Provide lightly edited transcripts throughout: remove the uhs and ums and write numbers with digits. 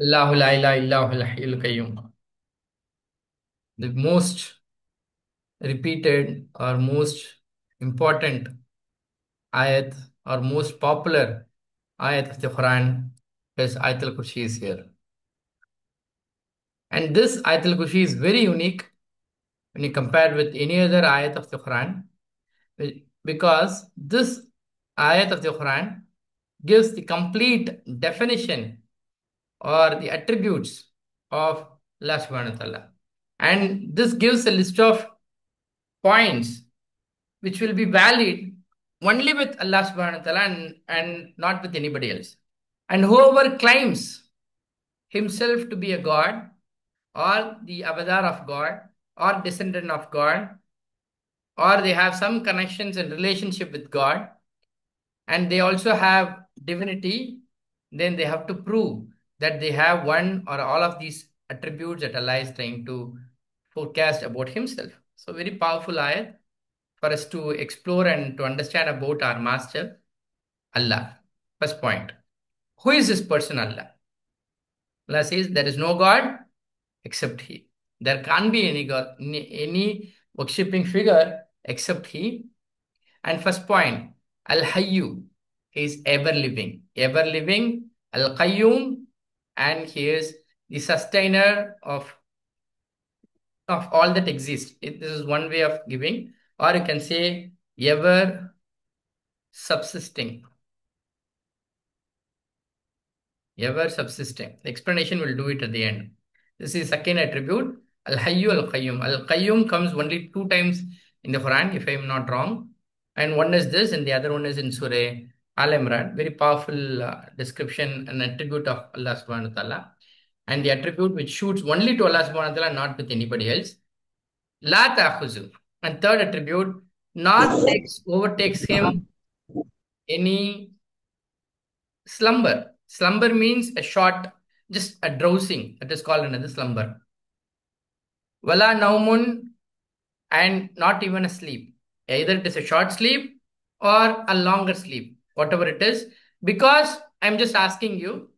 Allahu la ilaha illahul hayyul qayyum. The most repeated or most important ayat or most popular ayat of the Quran is Ayatul Kursi is here. And this Ayatul Kursi is very unique when you compare with any other ayat of the Quran because this ayat of the Quran gives the complete definition or the attributes of Allah subhanahu wa ta'ala. And this gives a list of points which will be valid only with Allah subhanahu wa ta'ala and not with anybody else. And whoever claims himself to be a god or the avatar of God or descendant of God or they have some connections and relationship with God and they also have divinity, then they have to prove that they have one or all of these attributes that Allah is trying to forecast about himself. So very powerful ayat for us to explore and to understand about our master, Allah. First point. Who is this person, Allah? Allah says there is no God except He. There can't be any God, any worshipping figure except He. And first point, Al Hayyu, He is ever living. Ever living, Al Qayyum, and He is the sustainer of all that exists. This is one way of giving, or you can say ever subsisting. Ever subsisting. The explanation will do it at the end. This is second attribute. Al Hayyu Al Qayyum. Al Qayyum comes only two times in the Quran, if I am not wrong. And one is this, and the other one is in Surah Al Imran. Very powerful description and attribute of Allah subhanahu wa ta'ala. And the attribute which shoots only to Allah subhanahu wa ta'ala, not with anybody else. La ta'khuzu. And third attribute, not overtakes him any slumber. Slumber means a short, just a drowsing. That is called another slumber. Wala naumun, and not even a sleep. Either it is a short sleep or a longer sleep, whatever it is. Because I'm just asking you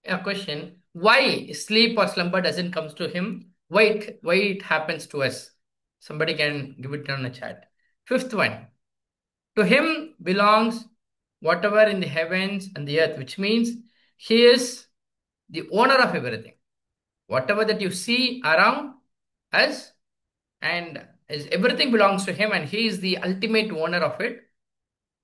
a question: why sleep or slumber doesn't come to him? Why it happens to us? Somebody can give it on the chat. Fifth one: to him belongs whatever in the heavens and the earth, which means he is the owner of everything. Whatever that you see around us and everything belongs to him and he is the ultimate owner of it.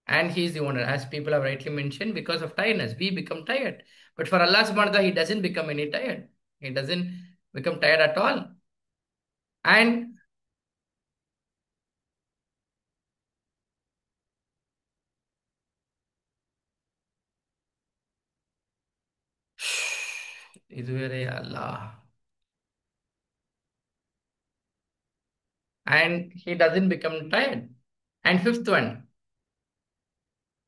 And he is the owner, as people have rightly mentioned, because of tiredness. We become tired. But for Allah subhanahu wa ta'ala, he doesn't become any tired. He doesn't become tired at all. And இதுவேறே Allah. And he doesn't become tired. And fifth one,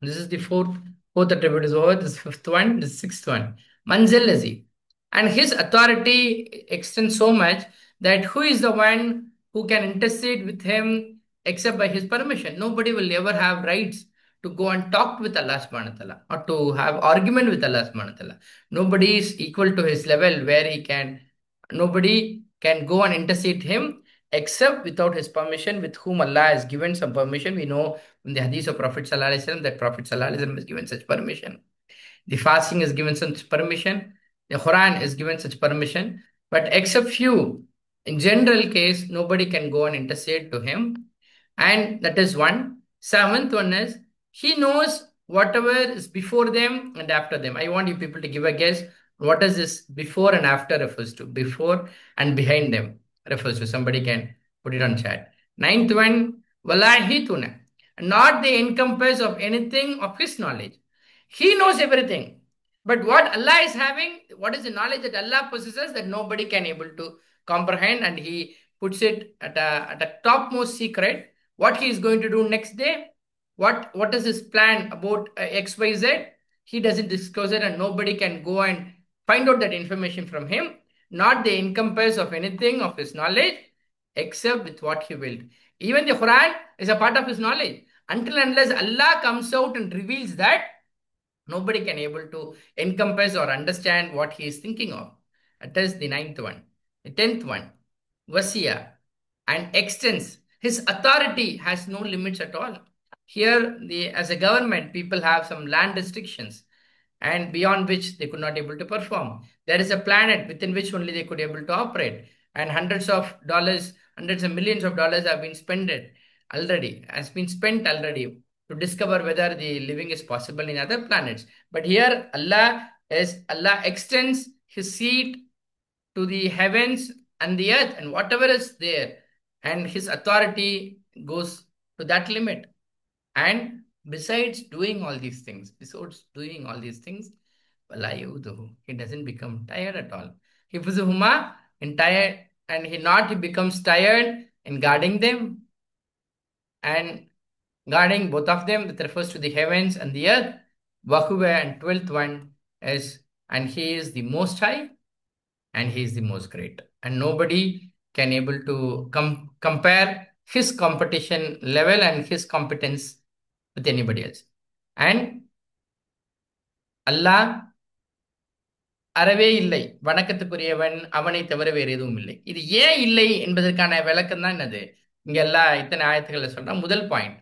this is the fourth attribute is over. This fifth one, this sixth one. Manzil Lazi. And his authority extends so much that who is the one who can intercede with him except by his permission? Nobody will ever have rights to go and talk with Allah subhanahu wa ta'ala or to have argument with Allah subhanahu wa ta'ala. Nobody is equal to his level where nobody can go and intercede him except without his permission, with whom Allah has given some permission. We know in the hadith of Prophet Sallallahu Alaihi Wasallam that Prophet Sallallahu Alaihi Wasallam has given such permission. The fasting is given such permission. The Quran is given such permission. But except few, in general case, nobody can go and intercede to him. And that is one. Seventh one is he knows whatever is before them and after them. I want you people to give a guess. What does this before and after refers to? Before and behind them refers to. Somebody can put it on chat. Ninth one, Wallahi tuna. Not the encompass of anything of his knowledge. He knows everything. But what Allah is having, what is the knowledge that Allah possesses that nobody can able to comprehend, and he puts it at a topmost secret. What he is going to do next day, what is his plan about XYZ, he doesn't disclose it and nobody can go and find out that information from him, not the encompass of anything of his knowledge except with what he willed. Even the Quran is a part of his knowledge. Until unless Allah comes out and reveals that, Nobody can able to encompass or understand what he is thinking of. That is the ninth one. The tenth one, Wasiya, and extends. His authority has no limits at all. Here, as a government, people have some land restrictions and beyond which they could not able to perform. There is a planet within which only they could able to operate, and hundreds of dollars, hundreds of millions of dollars have been spent already, has been spent already to discover whether the living is possible in other planets. But here, Allah extends His seat to the heavens and the earth and whatever is there, and His authority goes to that limit. And besides doing all these things, he doesn't become tired at all. Hifzuhuma in tired, and he becomes tired in guarding them and guarding both of them, that refers to the heavens and the earth. Wahuwa and 12th one is, and he is the most high and he is the most great. And nobody can able to compare his competition level and his competence with anybody else. And Allah அறவே இல்லை, வணக்கத்துக்குரியவன் அவனை தவிர வேறு எதுவும் இல்லை. இது ஏன் இல்லை என்பதற்கான விளக்கம் தான் என்னது இங்க எல்லா இத்தனை ஆயத்துக்களை சொல்றான். முதல் பாயிண்ட்,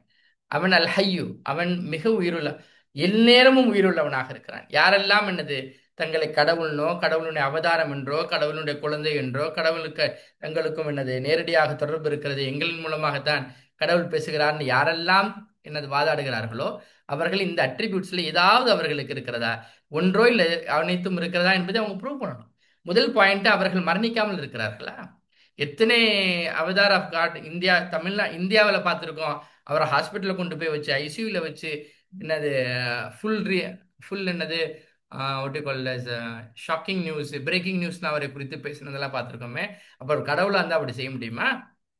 அவன் அல் ஹையு, அவன் மிக உயிருள்ள, எந்நேரமும் உயிருள்ளவனாக இருக்கிறான். யாரெல்லாம் என்னது தங்களை கடவுள்னோ, கடவுளுடைய அவதாரம் என்றோ, கடவுளுடைய குழந்தை என்றோ, கடவுளுக்கு தங்களுக்கும் என்னது நேரடியாக தொடர்பு இருக்கிறது, எங்களின் மூலமாகத்தான் கடவுள் பேசுகிறார்னு யாரெல்லாம் என்னது வாதாடுகிறார்களோ, அவர்கள் இந்த அட்ரிபியூட்ஸ்ல ஏதாவது அவர்களுக்கு இருக்கிறதா, ஒன்றோ இல்லை அனைத்தும் இருக்கிறதா என்பதை அவங்க ப்ரூவ் பண்ணணும். முதல் பாயிண்ட், அவர்கள் மரணிக்காமல் இருக்கிறார்களா? எத்தனை அவதார் ஆஃப் காட் இந்தியாவில் பார்த்துருக்கோம். அவரை ஹாஸ்பிட்டலில் கொண்டு போய் வச்சு ஐசியூவில் வச்சு என்னது ஃபுல் ஃபுல் என்னது ஷாக்கிங் நியூஸ், பிரேக்கிங் நியூஸ்லாம் அவரை குறித்து பேசினதெல்லாம் பார்த்துருக்கோமே. அப்புறம் கடவுளாக இருந்தால் அப்படி செய்ய முடியுமா?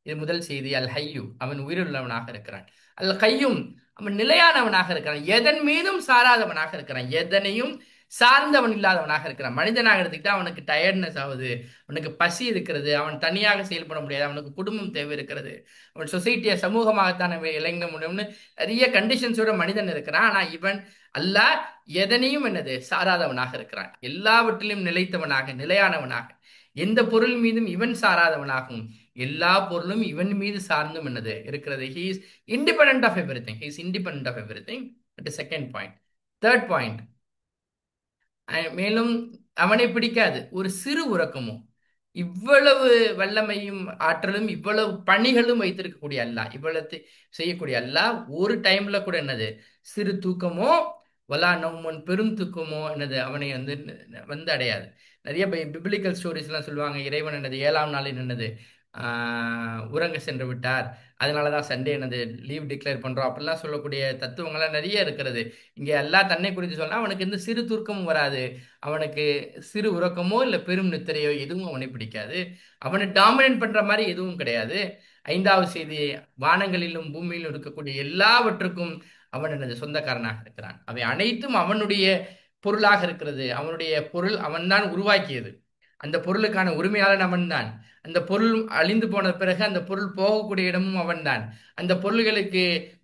இது முதல் செய்தி. அல் ஹையு, அவன் உயிருள்ளவனாக இருக்கிறான். அல் கையும், அவன் நிலையானவனாக இருக்கிறான். எதன் மீதும் சாராதவனாக இருக்கிறான், எதனையும் சார்ந்தவன் இல்லாதவனாக இருக்கிறான். மனிதனாக எடுத்துக்கிட்டா அவனுக்கு டயர்ட்னஸ் ஆகுது, அவனுக்கு பசி இருக்கிறது, அவன் தனியாக செயல்பட முடியாது, அவனுக்கு குடும்பம் தேவை இருக்கிறது, அவன் சொசைட்டியை சமூகமாகத்தான் இழங்க முடியும்னு நிறைய கண்டிஷன்ஸோட மனிதன் இருக்கிறான். ஆனா இவன் அல்லாஹ் எதனையும் என்னது சாராதவனாக இருக்கிறான், எல்லாவற்றிலும் நிலைத்தவனாக நிலையானவனாக, எந்த பொருள் மீதும் இவன் சாராதவனாகவும் எல்லா பொருளும் இவன் மீது சார்ந்தும் என்னது இருக்கிறது. He is independent of everything. He is independent of everything. That is second point. Third point, மேலும் அவனை பிடிக்காது ஒரு சிறு உறக்கமும். இவ்வளவு வல்லமையும் ஆற்றலும் இவ்வளவு பணிகளும் வைத்திருக்கக்கூடிய அல்லாஹ், இவ்வளவு செய்யக்கூடிய அல்லாஹ் ஒரு டைம்ல கூட என்னது சிறு தூக்கமோ வலா நௌமன் பெரும் தூக்கமோ என்னது அவனை வந்து வந்து அடையாது. நிறைய பிப்ளிக்கல் ஸ்டோரிஸ் எல்லாம் சொல்லுவாங்க, இறைவன் என்னது 7ஆம் நாளில் என்னது உறங்க சென்று விட்டார், அதனாலதான் சண்டே என்னது லீவ் டிக்ளேர் பண்றோம் அப்படிலாம் சொல்லக்கூடிய தத்துவங்கள்லாம் நிறைய இருக்கிறது. இங்க எல்லாம் தன்னை குறித்து சொன்னா அவனுக்கு எந்த சிறு தூக்கமும் வராது, அவனுக்கு சிறு உறக்கமோ இல்லை பெரும் நித்திரையோ எதுவும் அவனை பிடிக்காது, அவனை டாமினேட் பண்ற மாதிரி எதுவும் கிடையாது. ஐந்தாவது செய்தி, வானங்களிலும் பூமியிலும் இருக்கக்கூடிய எல்லாவற்றுக்கும் அவன் எனது சொந்தக்காரனாக இருக்கிறான். அவை அனைத்தும் அவனுடைய பொருளாக இருக்கிறது. அவனுடைய பொருள் அவன்தான் உருவாக்கியது, அந்த பொருளுக்கான உரிமையாளன் அவன்தான். அந்த பொருள் அழிந்து போன பிறகு அந்த பொருள் போகக்கூடிய இடமும் அவன்தான். அந்த பொருள்களுக்கு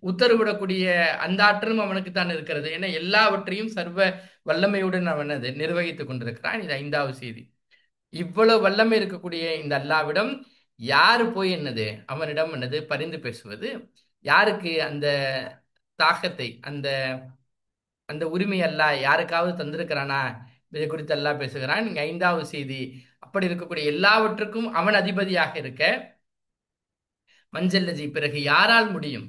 உத்தரவிடக்கூடிய அந்த ஆற்றலும் அவனுக்கு தான் இருக்கிறது. ஏன்னா எல்லாவற்றையும் சர்வ வல்லமையுடன் அவன் அது நிர்வகித்துக் கொண்டிருக்கிறான். இது ஐந்தாவது செய்தி. இவ்வளவு வல்லமை இருக்கக்கூடிய இந்த அல்லாவிடம் யாரு போய் என்னது அவனிடம் என்னது பரிந்து பேசுவது? யாருக்கு அந்த தாக்கத்தை, அந்த அந்த உரிமை அல்லாஹ் யாருக்காவது தந்திருக்கிறானா? இதை குறித்து அல்லாஹ் பேசுகிறான். இங்க ஐந்தாவது செய்தி, அப்படி இருக்கக்கூடிய எல்லாவற்றுக்கும் அவன் அதிபதியாக இருக்க மஞ்சள்ளஜி, பிறகு யாரால் முடியும்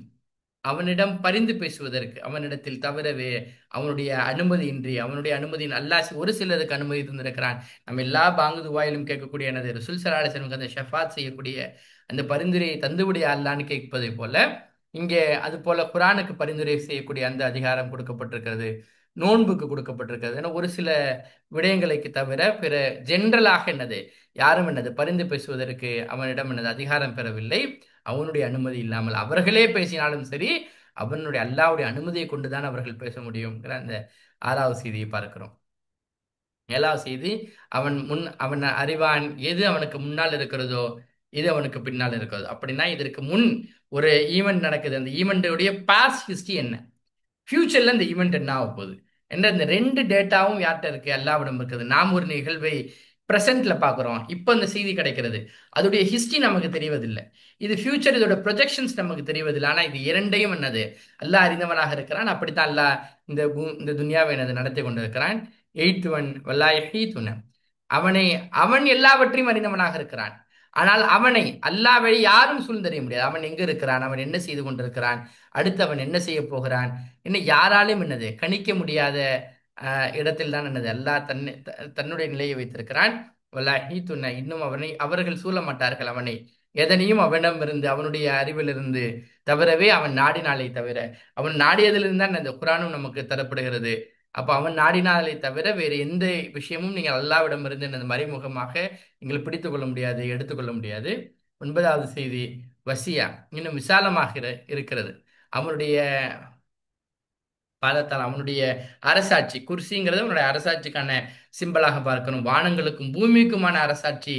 அவனிடம் பரிந்து பேசுவதற்கு? அவனிடத்தில் தவிரவே அவனுடைய அனுமதியின்றி, அவனுடைய அனுமதியின் அல்லாஹ் ஒரு சிலருக்கு அனுமதி தந்திருக்கிறான். நம்ம எல்லா பாங்கு துவாயிலும் கேட்கக்கூடிய எனது ரசூல் ஸல்லல்லாஹு அலைஹி வஸல்லம் அந்த ஷஃபாத் செய்யக்கூடிய அந்த பரிந்துரையை தந்துவிடைய அல்லான்னு கேட்பதை போல இங்கே அது போல குரானுக்கு பரிந்துரை செய்யக்கூடிய அந்த அதிகாரம் கொடுக்கப்பட்டிருக்கிறது, நோன்புக்கு கொடுக்கப்பட்டிருக்கிறது. ஏன்னா ஒரு சில விடயங்களுக்கு தவிர பிற ஜென்ரலாக என்னது யாரும் என்னது பரிந்து பேசுவதற்கு அவனிடம் என்னது அதிகாரம் பெறவில்லை. அவனுடைய அனுமதி இல்லாமல் அவர்களே பேசினாலும் சரி, அவனுடைய அல்லாவுடைய அனுமதியை கொண்டுதான் அவர்கள் பேச முடியுங்கிற அந்த 6வது செய்தியை பார்க்கிறோம். 7வது செய்தி, அவன் அறிவான் எது அவனுக்கு முன்னால் இருக்கிறதோ எது அவனுக்கு பின்னால் இருக்கிறதோ. அப்படின்னா இதற்கு முன் ஒரு ஈவெண்ட் நடக்குது, அந்த ஈவெண்ட்டுடைய பாஸ்ட் ஹிஸ்டரி என்ன, ஃபியூச்சர்ல இந்த ஈவெண்ட் என்ன ஆக போகுது, என்ற இந்த ரெண்டு டேட்டாவும் யார்கிட்ட இருக்கு? அல்லாஹ்விடம் இருக்குது. நாம் ஒரு நிகழ்வை பிரசன்ட்ல பார்க்குறோம். இப்போ இந்த செய்தி கிடைக்கிறது. அதோடைய ஹிஸ்டரி நமக்கு தெரிவதில்லை. இது ஃபியூச்சர், இதோட ப்ரொஜெக்ஷன்ஸ் நமக்கு தெரிவதில்லை. ஆனால் இது இரண்டையும் என்னது? அல்லாஹ் அறிந்தவனாக இருக்கிறான். அப்படித்தான் அல்லாஹ் இந்த துன்யாவை என்னது நடத்தி கொண்டிருக்கிறான். எய்த் ஒன் வல்லாஹி துண அவனை அவன் எல்லாவற்றையும் அறிந்தவனாக இருக்கிறான். ஆனால் அவனை அல்லாஹ் வழி யாரும் சூழ்ந்தறிய முடியாது. அவன் எங்க இருக்கிறான், அவன் என்ன செய்து கொண்டிருக்கிறான், அடுத்து அவன் என்ன செய்ய போகிறான், என்ன யாராலும் என்னது கணிக்க முடியாத இடத்தில் தான் என்னது அல்லாஹ் தன்னுடைய நிலையை வைத்திருக்கிறான். வல்லாஹி துன்ன இன்னும் அவர்கள் சூழ மாட்டார்கள் அவனை. எதனையும் அவனிடமிருந்து அவனுடைய அறிவிலிருந்து தவிரவே அவன் நாடினாலே தவிர, அவன் நாடியதிலிருந்து தான் இந்த குரானும் நமக்கு தரப்படுகிறது. அப்போ அவன் நாடினாலே தவிர வேறு எந்த விஷயமும் நீங்கள் அல்லாவிடமிருந்து இந்த மறைமுகமாக நீங்கள் பிடித்து கொள்ள முடியாது, எடுத்துக்கொள்ள முடியாது. 9வது செய்தி வசியா இன்னும் விசாலமாக இருக்கிறது. அவனுடைய பாதத்தால் அவனுடைய அரசாட்சி, குர்சிங்கிறது அவனுடைய அரசாட்சிக்கான சிம்பலாக பார்க்கணும். வானங்களுக்கும் பூமிக்குமான அரசாட்சி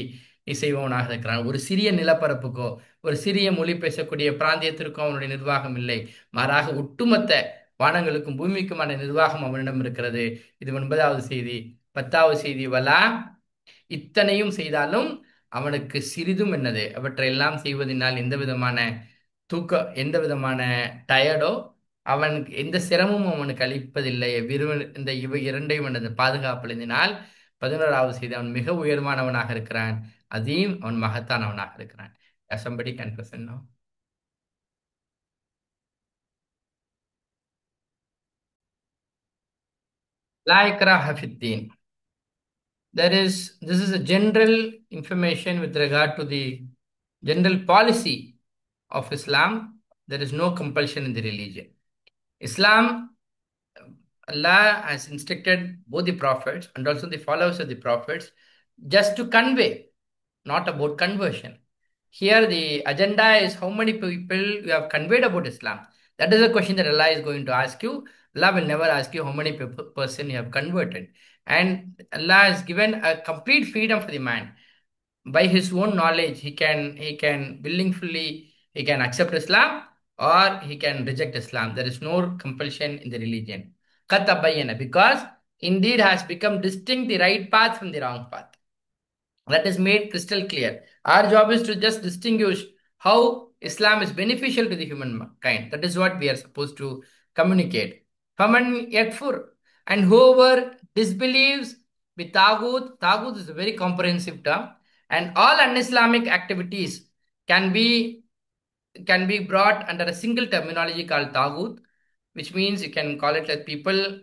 செய்பவனாக இருக்கிறான். ஒரு சிறிய நிலப்பரப்புக்கோ ஒரு சிறிய மொழி பேசக்கூடிய பிராந்தியத்திற்கும் அவனுடைய நிர்வாகம் இல்லை. மாறாக ஒட்டுமொத்த வானங்களுக்கும் பூமிக்குமான நிர்வாகம் அவனிடம் இருக்கிறது. இது 9வது செய்தி. 10வது செய்தி வலா இத்தனையும் செய்தாலும் அவனுக்கு சிறிதும் என்னது அவற்றையெல்லாம் செய்வதனால் எந்த விதமான எந்த விதமான டயர்டோ அவனுக்கு எந்த சிரமமும் அவனுக்கு அளிப்பதில்லை. இந்த இவை இரண்டையும் எனது பாதுகாப்பளினால் 11வது செய்தி அவன் மிக உயர்வானவனாக இருக்கிறான். அதையும் அவன் மகத்தானவனாக இருக்கிறான். somebody can present now. La ikraha fi ddin. This is a general information with regard to the general policy of Islam. There is no compulsion in the religion. Islam, Allah has instructed both the prophets and also the followers of the prophets just to convey, not about conversion. Here, the agenda is how many people you have conveyed about Islam. That is a question that Allah is going to ask you. Allah will never ask you how many person you have converted. And Allah has given a complete freedom for the man. By his own knowledge, he can willingly he can accept Islam or he can reject Islam. There is no compulsion in the religion. Katabayana, because indeed has become distinct the right path from the wrong path. That is made crystal clear. Our job is to just distinguish how Islam is beneficial to the humankind. That is what we are supposed to communicate. Faman yakfur, and whoever disbelieves with Taghut is a very comprehensive term, and all un-Islamic activities can be brought under a single terminology called Taghut, which means you can call it like people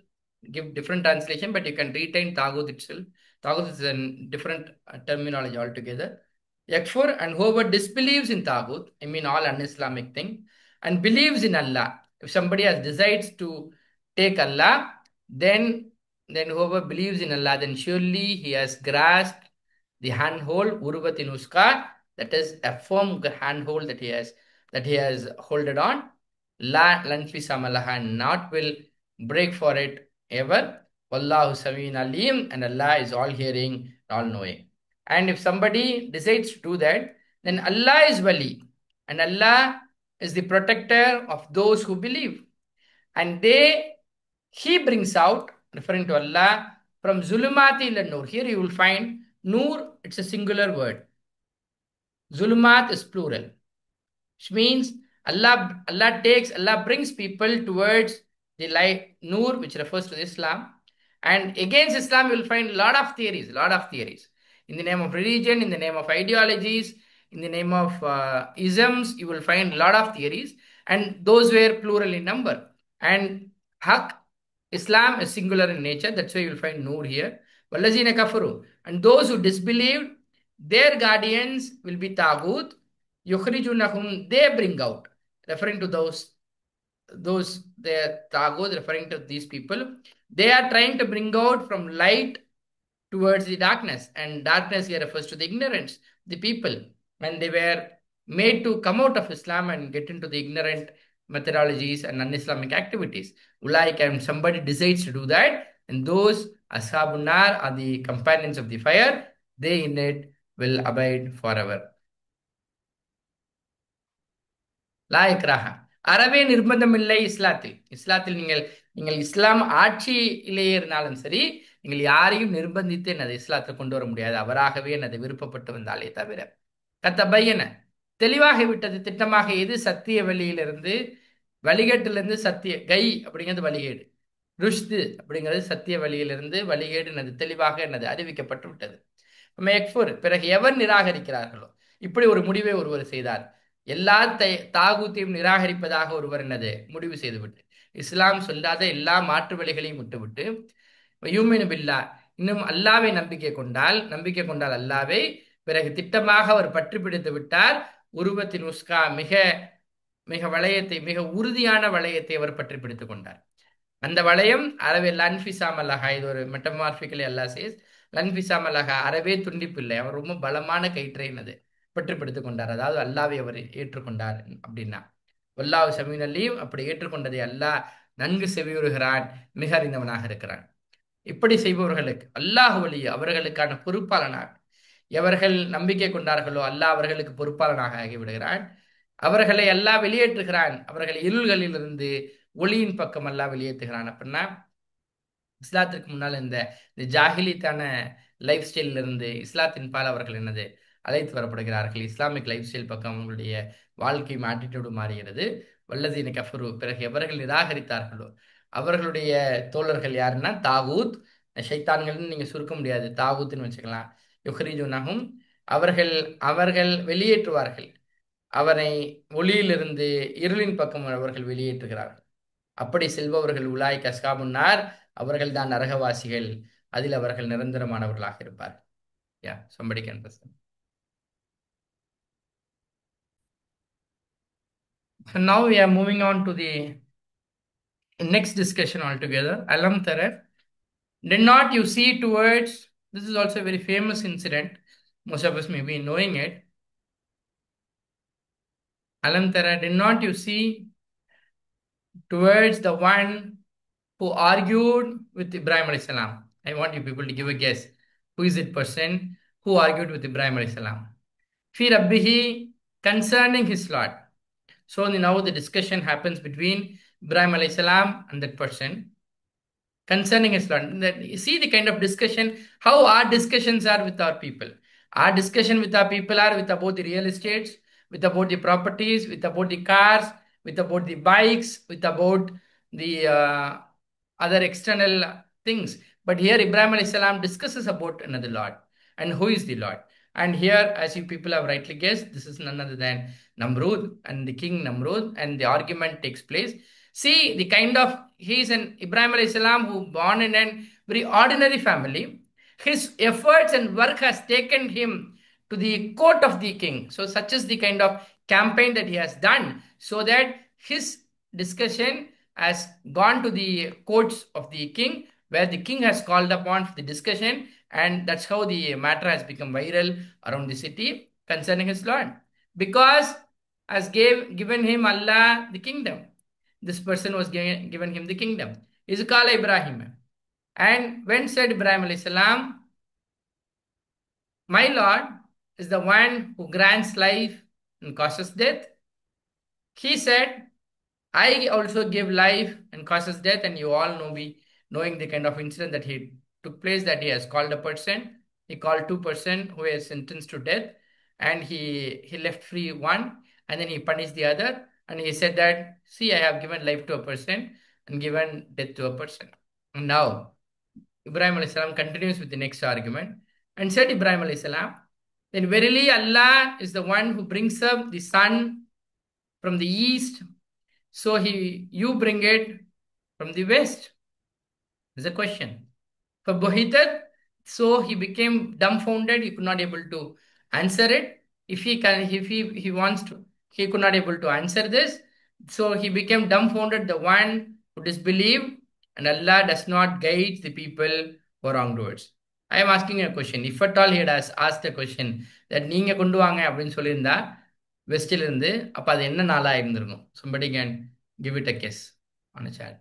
give different translation, but you can retain Taghut itself. Taghut is a different terminology altogether. Yakfur, and whoever disbelieves in Taghut, I mean all un-Islamic thing, and believes in Allah. If somebody has decides to take Allah, then whoever believes in Allah, then surely he has grasped the handhold, Urvati Nuska, that is a firm handhold that he has holded on. La lanfi samalaha, not will break for it ever. Wallahu Sameen Alim, and Allah is all hearing, all knowing. And if somebody decides to do that, then Allah is Wali, and Allah is the protector of those who believe. And he brings out, referring to Allah, from Zulumati ila Nur. Here you will find Nur, it's a singular word. Zulumat is plural, which means Allah brings people towards the light, Nur, which refers to Islam. And against Islam, you will find a lot of theories. In the name of religion, in the name of ideologies, in the name of isms, you will find a lot of theories. And those were plural in number. And Haq, Islam is singular in nature. That's why you will find Nur here. Wallazina kafaru. And those who disbelieved, their guardians will be Taghut. Yukhrijunahum, they bring out. Referring to their Taghut, referring to these people. They are trying to bring out from light towards the darkness. And darkness here refers to the ignorance, the people. And they were made to come out of Islam and get into the ignorant methodologies and un-Islamic activities. Ulaik, and somebody decides to do that, and those Ashabun Nar are the companions of the fire, they in it will abide forever. La ikraha. அறவே நிர்பந்தம் இல்லை இஸ்லாத்தில். இஸ்லாத்தில் நீங்கள் நீங்கள் இஸ்லாம் ஆட்சியிலேயே இருந்தாலும் சரி, நீங்கள் யாரையும் நிர்பந்தித்து எனது இஸ்லாத்தை கொண்டு வர முடியாது. அவராகவே எனது விருப்பப்பட்டு வந்தாலே தவிர. கத்தபையன தெளிவாக விட்டது திட்டமாக, எது சத்திய வழியிலிருந்து வழிகேட்டிலிருந்து சத்திய கை அப்படிங்கிறது வழிகேடு, ருஷ்து அப்படிங்கிறது சத்திய வழியிலிருந்து வழிகேடு எனது தெளிவாக எனது அறிவிக்கப்பட்டு விட்டது. மேக்ஃபுர் பிறகு எவர் நிராகரிக்கிறார்களோ, இப்படி ஒரு முடிவை ஒருவர் செய்தார். எல்லா தாகூத்தையும் நிராகரிப்பதாக ஒருவர் என்னது முடிவு செய்துவிட்டு, இஸ்லாம் சொல்லாத எல்லா மாற்று வழிகளையும் விட்டுவிட்டு, யூமினு பில்லா இன்னும் அல்லாவை நம்பிக்கை கொண்டால் அல்லாவை, பிறகு திட்டமாக அவர் பற்றி பிடித்து விட்டார். உருவத்தின் உஸ்கா மிக மிக வளையத்தை, மிக உறுதியான வளையத்தை அவர் பற்றி பிடித்துக் கொண்டார். அந்த வளையம் அறவே லன்ஃபிசாம் அல்லாஹா, இது ஒரு மெட்டமார்பிக்கலி அல்லா சேஸ், லன்ஃபிசாம் அல்லாஹா, அறவே துண்டிப்பில்லை. அவர் ரொம்ப பலமான கயிற்றைனது பற்றி பிடித்துக் கொண்டார். அதாவது அல்லாவை அவர் ஏற்றுக்கொண்டார் அப்படின்னா, வல்லாஹு சமீன் அலியும், அப்படி ஏற்றுக்கொண்டதை அல்லாஹ் நன்கு செவியுறுகிறான், மிக அறிந்தவனாக இருக்கிறான். இப்படி செய்பவர்களுக்கு அல்லாஹ் வழி அவர்களுக்கான பொறுப்பாளனாக, எவர்கள் நம்பிக்கை கொண்டார்களோ அல்லாஹ் அவர்களுக்கு பொறுப்பாளனாக ஆகிவிடுகிறான். அவர்களை அல்லாஹ் வெளியேற்றுகிறான். அவர்கள் இருள்களிலிருந்து ஒளியின் பக்கம் அல்லாஹ் வெளியேற்றுகிறான். அப்படின்னா இஸ்லாத்திற்கு முன்னால் இந்த ஜாகிலித்தான லைஃப் ஸ்டைலில் இருந்து இஸ்லாத்தின் பால் அவர்கள் என்னது அழைத்து வரப்படுகிறார்கள். இஸ்லாமிக் லைஃப் ஸ்டைல் பக்கம் அவங்களுடைய வாழ்க்கை ஆட்டிடியூடு மாறுகிறது. வல்லதீன கஃபரு பிறகு எவர்கள் நிராகரித்தார்களோ அவர்களுடைய தோழர்கள் யாருன்னா தாகூத், ஷைத்தான்கள்னு நீங்க சுருக்க முடியாது, தாகூத்னு வச்சுக்கலாம். யுஹ்ரிஜுனஹும் அவர்கள் அவர்கள் வெளியேற்றுவார்கள். அவரை ஒளியிலிருந்து இருளின் பக்கம் அவர்கள் வெளியேற்றுகிறார்கள். அப்படி செல்பவர்கள் உலாய் கஸ்காபுன்னார், அவர்கள் தான் நரகவாசிகள், அதில் அவர்கள் நிரந்தரமானவர்களாக இருப்பார். Yeah, somebody can listen. So now we are moving on to the next discussion altogether. Alam Tara, did not you see towards, this is also a very famous incident, most of us may be knowing it. Alam Tara, did not you see towards the one who argued with Ibrahim alayhi salam? I want you people to give a guess. Who is it person who argued with Ibrahim alayhi salam? Fi Rabbihi, concerning his Lord. So now the discussion happens between Ibrahim alayhi salam and that person concerning his Lord. That, you see the kind of discussion, how our discussions are with our people. Our discussion with our people are with about the real estates, with about the properties, with about the cars, with about the bikes, with about the other external things. But here Ibrahim alayhi salam discusses about another Lord. And who is the Lord? And here, as you people have rightly guessed, this is none other than Namrud and the king Namrud, and the argument takes place. See the kind of, he is an Ibrahim alayhi salam who born in a very ordinary family. His efforts and work has taken him to the court of the king. So such is the kind of campaign that he has done, so that his discussion has gone to the courts of the king, where the king has called upon for the discussion, and that's how the matter has become viral around the city concerning his Lord. Because has given him Allah the kingdom. This person was given him the kingdom. Izqala Ibrahim. And when said Ibrahim alayhi salam, my Lord is the one who grants life and causes death. He said, I also give life and causes death, and you all know, knowing the kind of incident that he took place, that he has called a person, he called two person who is sentenced to death, and he left free one, and then he punished the other, and he said that, see, I have given life to a person and given death to a person. And now Ibrahim alayhi salam continues with the next argument, and said Ibrahim alayhi salam, then verily Allah is the one who brings up the sun from the east, so you bring it from the west. Is a question. For Bohitat, so he became dumbfounded. He could not able to answer it. If he wants to, he could not able to answer this. So he became dumbfounded, the one who disbelieved, and Allah does not guide the people who are wrongdoers. I am asking a question. If at all he had asked a question that நீங்க கொண்டு வாங்க அப்படின்னு சொல்லியிருந்தா வெஸ்டில் இருந்து, அப்ப அது என்ன நாளா இருந்திருக்கும்? Somebody can give it a guess on a chat.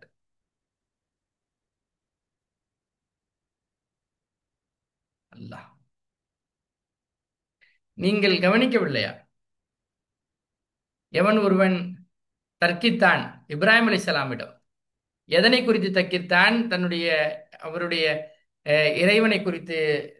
அல்லாஹ், நீங்கள் கவனிக்கவில்லையா? எவன் ஒருவன் தர்க்கித்தான் இப்ராஹிம் அலைஹிஸ்ஸலாமிடம். எதனை குறித்து தர்க்கித்தான்? அவருடைய இறைவனை குறித்து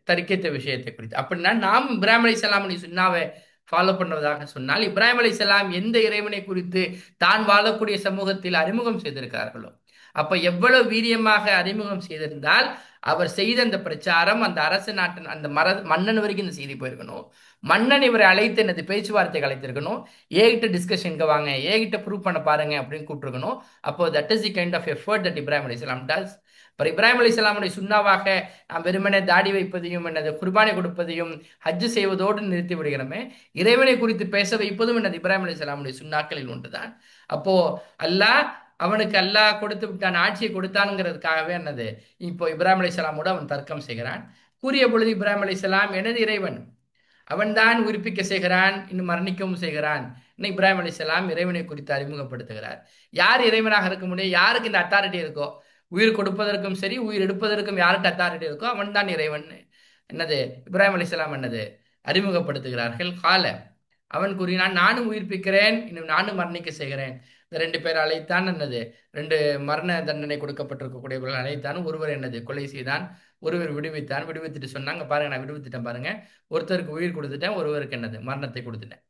தர்க்கித்த விஷயத்தை குறித்து. அப்படின்னா நாம் இப்ராஹிம் அலைஹிஸ்ஸலாமுடைய சுன்னாவை ஃபாலோ பண்ணுவதாக சொன்னால், இப்ராஹிம் அலைஹிஸ்ஸலாம் எந்த இறைவனை குறித்து தான் வாழக்கூடிய சமூகத்தில் அறிமுகம் செய்திருக்கிறார்களோ, அப்ப எவ்வளவு வீரியமாக அறிமுகம் செய்திருந்தால், அவர் செய்த அந்த பிரச்சாரம் அந்த அரசு நாட்டின் அந்த மன்னன் வரைக்கும் இந்த செய்தி போயிருக்கணும். மன்னன் இவரை அழைத்து என்னது பேச்சுவார்த்தைக்கு அழைத்திருக்கணும். ஏகிட்ட டிஸ்கஷனுக்கு வாங்க, ஏகிட்ட ப்ரூவ் பண்ண பாருங்க அப்படின்னு கூப்பிட்டுருக்கணும். அப்போ that is the kind of effort that Ibrahim அலைஹிஸ்ஸலாம் டஸ். அப்புறம் இப்ராஹிம் அலைஹிஸ்ஸலாமுடைய சுன்னாவாக நாம் வெறுமனே தாடி வைப்பதையும் என்னது குர்பானை கொடுப்பதையும் ஹஜ்ஜு செய்வதோடு நிறுத்தி விடுகிறோமே, இறைவனை குறித்து பேச வைப்பதும் என்னது இப்ராஹிம் அலைஹிஸ்ஸலாமுடைய சுன்னாக்களில் ஒன்றுதான். அப்போ அல்லாஹ் அவனுக்கு அல்லாஹ் கொடுத்து விட்டான், ஆட்சியை கொடுத்தானுங்கிறதுக்காகவே என்னது இப்போ இப்ராஹிம் அலைஹிஸ்ஸலாமோடு அவன் தர்க்கம் செய்கிறான். கூறிய பொழுது இப்ராஹிம் அலைஹிஸ்ஸலாம் எனது இறைவன், அவன்தான் உயிர்ப்பிக்க செய்கிறான், இன்னும் மரணிக்கவும் செய்கிறான். இன்னும் இப்ராஹிம் அலைஹிஸ்ஸலாம் இறைவனை குறித்து அறிமுகப்படுத்துகிறார். யார் இறைவனாக இருக்க முடியும்? யாருக்கு இந்த அத்தாரிட்டி இருக்கோ, உயிர் கொடுப்பதற்கும் சரி உயிர் எடுப்பதற்கும் யாருக்கு அத்தாரிட்டி இருக்கோ அவன் தான் இறைவன் என்னது இப்ராஹிம் அலைஹிஸ்ஸலாம் என்னது அறிமுகப்படுத்துகிறார்கள். கால அவன் கூறினான், நானும் உயிர்ப்பிக்கிறேன், இன்னும் நானும் மரணிக்க செய்கிறேன். இந்த ரெண்டு பேர் அழைத்தான் என்னது, ரெண்டு மரண தண்டனை கொடுக்கப்பட்டிருக்கக்கூடியவர்கள் அழைத்தான். ஒருவர் என்னது கொலை செய்தான், ஒருவர் விடுவித்தான். விடுவித்துட்டு சொன்னாங்க, பாருங்க நான் விடுவித்துட்டேன் பாருங்க, ஒருத்தருக்கு உயிர் கொடுத்துட்டேன், ஒருவருக்கு என்னது மரணத்தை கொடுத்துட்டேன்.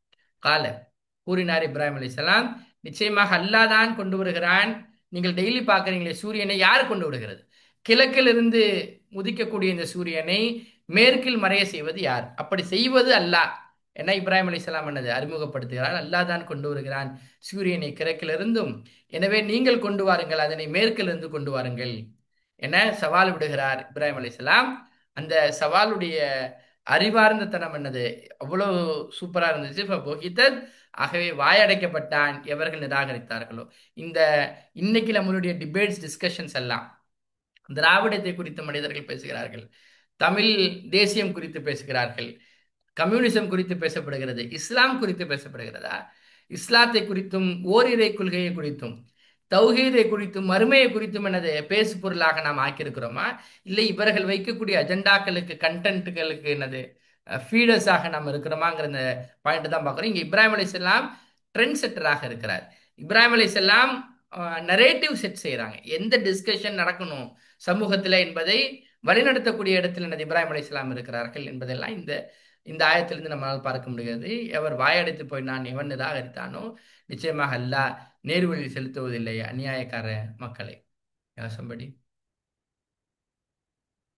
கால கூறினார் இப்ராஹிம் அலைஹிஸ்ஸலாம், நிச்சயமாக அல்லாஹ் தான் கொண்டு வருகிறான். நீங்கள் டெய்லி பார்க்குறீங்களே சூரியனை யார் கொண்டு விடுகிறது? கிழக்கிலிருந்து உதிக்கக்கூடிய இந்த சூரியனை மேற்கில் மறைய செய்வது யார்? அப்படி செய்வது அல்லாஹ். என்ன இப்ராஹிம் அலைஹிஸ்ஸலாம் என்னது அறிமுகப்படுத்துகிறார், அல்லாஹ் தான் கொண்டு வருகிறான் சூரியனை கிழக்கிலிருந்தும், எனவே நீங்கள் கொண்டு வாருங்கள், அதனை மேற்கிலிருந்து கொண்டு வாருங்கள் என சவால் விடுகிறார் இப்ராஹிம் அலைஹிஸ்ஸலாம். அந்த சவாலுடைய அறிவார்ந்த தனம் என்னது அவ்வளவு சூப்பரா இருந்துச்சு. ஃபபுஹிதத், ஆகவே வாயடைக்கப்பட்டான் எவர்கள் நிராகரித்தார்களோ. இந்த இன்னைக்கு நம்மளுடைய டிபேட்ஸ் டிஸ்கஷன்ஸ் எல்லாம் திராவிடத்தை குறித்து மனிதர்கள் பேசுகிறார்கள், தமிழ் தேசியம் குறித்து பேசுகிறார்கள், கம்யூனிசம் குறித்து பேசப்படுகிறது, இஸ்லாம் குறித்து பேசப்படுகிறதா? இஸ்லாத்தை குறித்தும் ஓரிரை கொள்கையை குறித்தும் தௌஹீதை குறித்தும் மறுமையை குறித்தும் என்னது பேசு பொருளாக நாம் ஆக்கியிருக்கிறோமா? இல்லை இவர்கள் வைக்கக்கூடிய அஜெண்டாக்களுக்கு கண்டென்ட்டுகளுக்கு என்னது ஃபீடர்ஸாக நாம் இருக்கிறோமாங்கிற அந்த பாயிண்ட் தான் பார்க்குறோம். இங்கே இப்ராஹிம் அலைஹிஸ்ஸலாம் ட்ரெண்ட் செட்டராக இருக்கிறார். இப்ராஹிம் அலைஹிஸ்ஸலாம் நரேட்டிவ் செட் செய்கிறாங்க, எந்த டிஸ்கஷன் நடக்கணும் சமூகத்தில் என்பதை வழிநடத்தக்கூடிய இடத்தில் என்னது இப்ராஹிம் அலைஹிஸ்ஸலாம் இருக்கிறார்கள் என்பதெல்லாம் இந்த இந்த ஆயத்திலிருந்து நம்மளால் பார்க்க முடிகிறது. எவர் வாயடைத்து போய் நான் எவன் நிராகரித்தானோ நிச்சயமாக அல்லாஹ் நேர்வழியில் செலுத்துவதில்லை அநியாயக்கார மக்களை. சம்படி